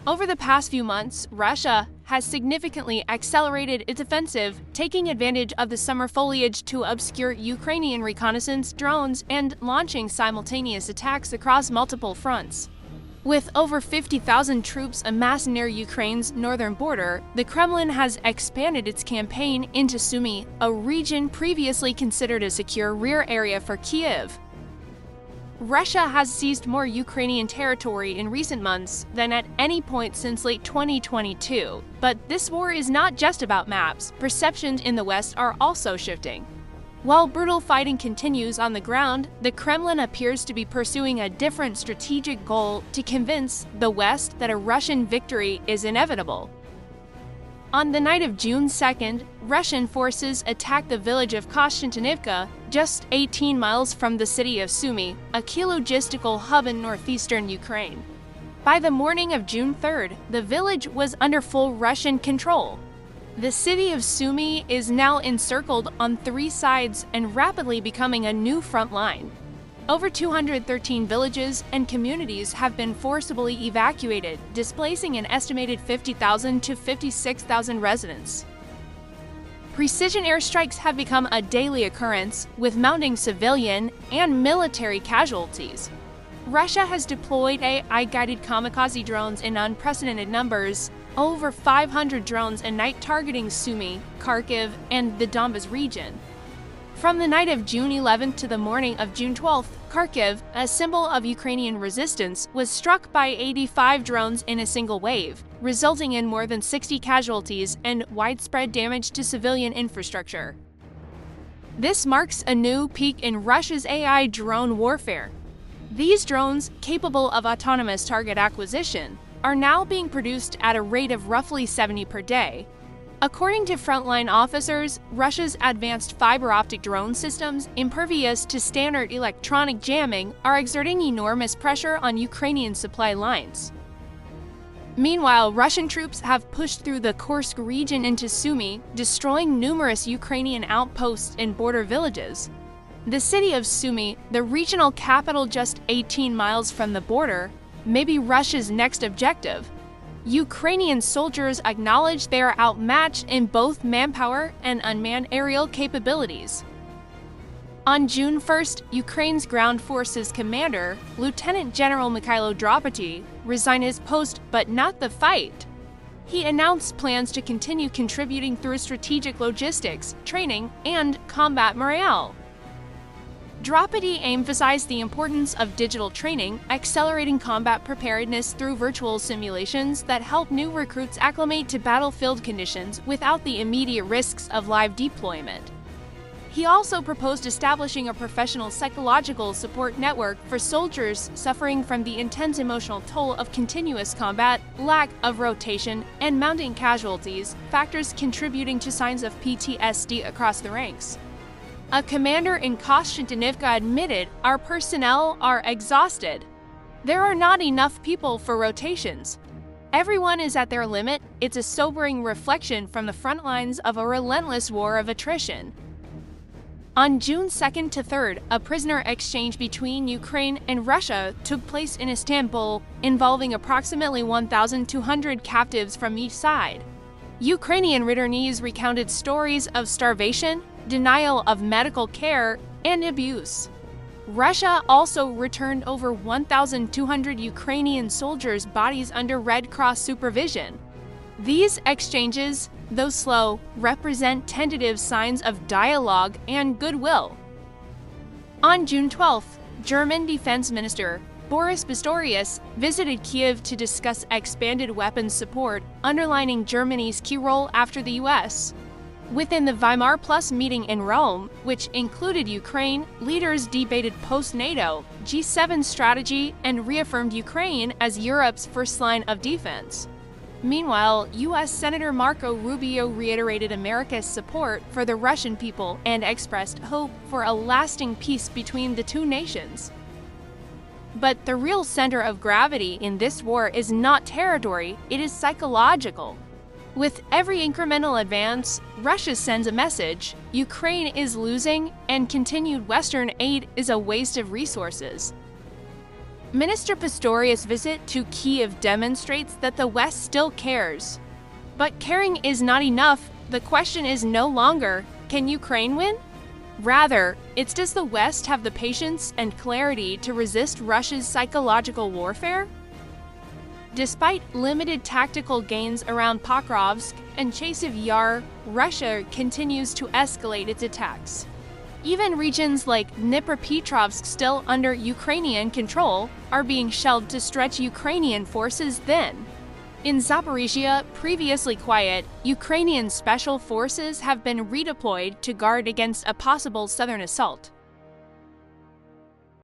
Over the past few months, Russia has significantly accelerated its offensive, taking advantage of the summer foliage to obscure Ukrainian reconnaissance drones and launching simultaneous attacks across multiple fronts. With over 50,000 troops amassed near Ukraine's northern border, the Kremlin has expanded its campaign into Sumy, a region previously considered a secure rear area for Kyiv. Russia has seized more Ukrainian territory in recent months than at any point since late 2022. But this war is not just about maps. Perceptions in the West are also shifting. While brutal fighting continues on the ground, the Kremlin appears to be pursuing a different strategic goal to convince the West that a Russian victory is inevitable. On the night of June 2nd, Russian forces attacked the village of Konstantinivka, just 18 miles from the city of Sumy, a key logistical hub in northeastern Ukraine. By the morning of June 3rd, the village was under full Russian control. The city of Sumy is now encircled on 3 sides and rapidly becoming a new front line. Over 213 villages and communities have been forcibly evacuated, displacing an estimated 50,000 to 56,000 residents. Precision airstrikes have become a daily occurrence, with mounting civilian and military casualties. Russia has deployed AI-guided kamikaze drones in unprecedented numbers, over 500 drones a night targeting Sumy, Kharkiv, and the Donbas region. From the night of June 11th to the morning of June 12th, Kharkiv, a symbol of Ukrainian resistance, was struck by 85 drones in a single wave, resulting in more than 60 casualties and widespread damage to civilian infrastructure. This marks a new peak in Russia's AI drone warfare. These drones, capable of autonomous target acquisition, are now being produced at a rate of roughly 70 per day. According to frontline officers, Russia's advanced fiber-optic drone systems, impervious to standard electronic jamming, are exerting enormous pressure on Ukrainian supply lines. Meanwhile, Russian troops have pushed through the Kursk region into Sumy, destroying numerous Ukrainian outposts and border villages. The city of Sumy, the regional capital just 18 miles from the border, may be Russia's next objective. Ukrainian soldiers acknowledge they are outmatched in both manpower and unmanned aerial capabilities. On June 1st, Ukraine's ground forces commander, Lieutenant General Mikhailo Drapety, resigned his post but not the fight. He announced plans to continue contributing through strategic logistics, training, and combat morale. Drapety emphasized the importance of digital training, accelerating combat preparedness through virtual simulations that help new recruits acclimate to battlefield conditions without the immediate risks of live deployment. He also proposed establishing a professional psychological support network for soldiers suffering from the intense emotional toll of continuous combat, lack of rotation, and mounting casualties, factors contributing to signs of PTSD across the ranks. A commander in Konstantinivka admitted, "Our personnel are exhausted. There are not enough people for rotations. Everyone is at their limit." It's a sobering reflection from the front lines of a relentless war of attrition. On June 2nd to 3rd, a prisoner exchange between Ukraine and Russia took place in Istanbul, involving approximately 1,200 captives from each side. Ukrainian returnees recounted stories of starvation, denial of medical care, and abuse. Russia also returned over 1,200 Ukrainian soldiers' bodies under Red Cross supervision. These exchanges, though slow, represent tentative signs of dialogue and goodwill. On June 12th, German Defense Minister Boris Pistorius visited Kyiv to discuss expanded weapons support, underlining Germany's key role after the U.S. Within the Weimar Plus meeting in Rome, which included Ukraine, leaders debated post-NATO, G7 strategy, and reaffirmed Ukraine as Europe's first line of defense. Meanwhile, U.S. Senator Marco Rubio reiterated America's support for the Russian people and expressed hope for a lasting peace between the two nations. But the real center of gravity in this war is not territory, it is psychological. With every incremental advance, Russia sends a message: Ukraine is losing, and continued Western aid is a waste of resources. Minister Pistorius' visit to Kyiv demonstrates that the West still cares. But caring is not enough. The question is no longer, can Ukraine win? Rather, it's does the West have the patience and clarity to resist Russia's psychological warfare? Despite limited tactical gains around Pokrovsk and Chasiv Yar, Russia continues to escalate its attacks. Even regions like Dnipropetrovsk, still under Ukrainian control, are being shelled to stretch Ukrainian forces thin. In Zaporizhia, previously quiet, Ukrainian special forces have been redeployed to guard against a possible southern assault.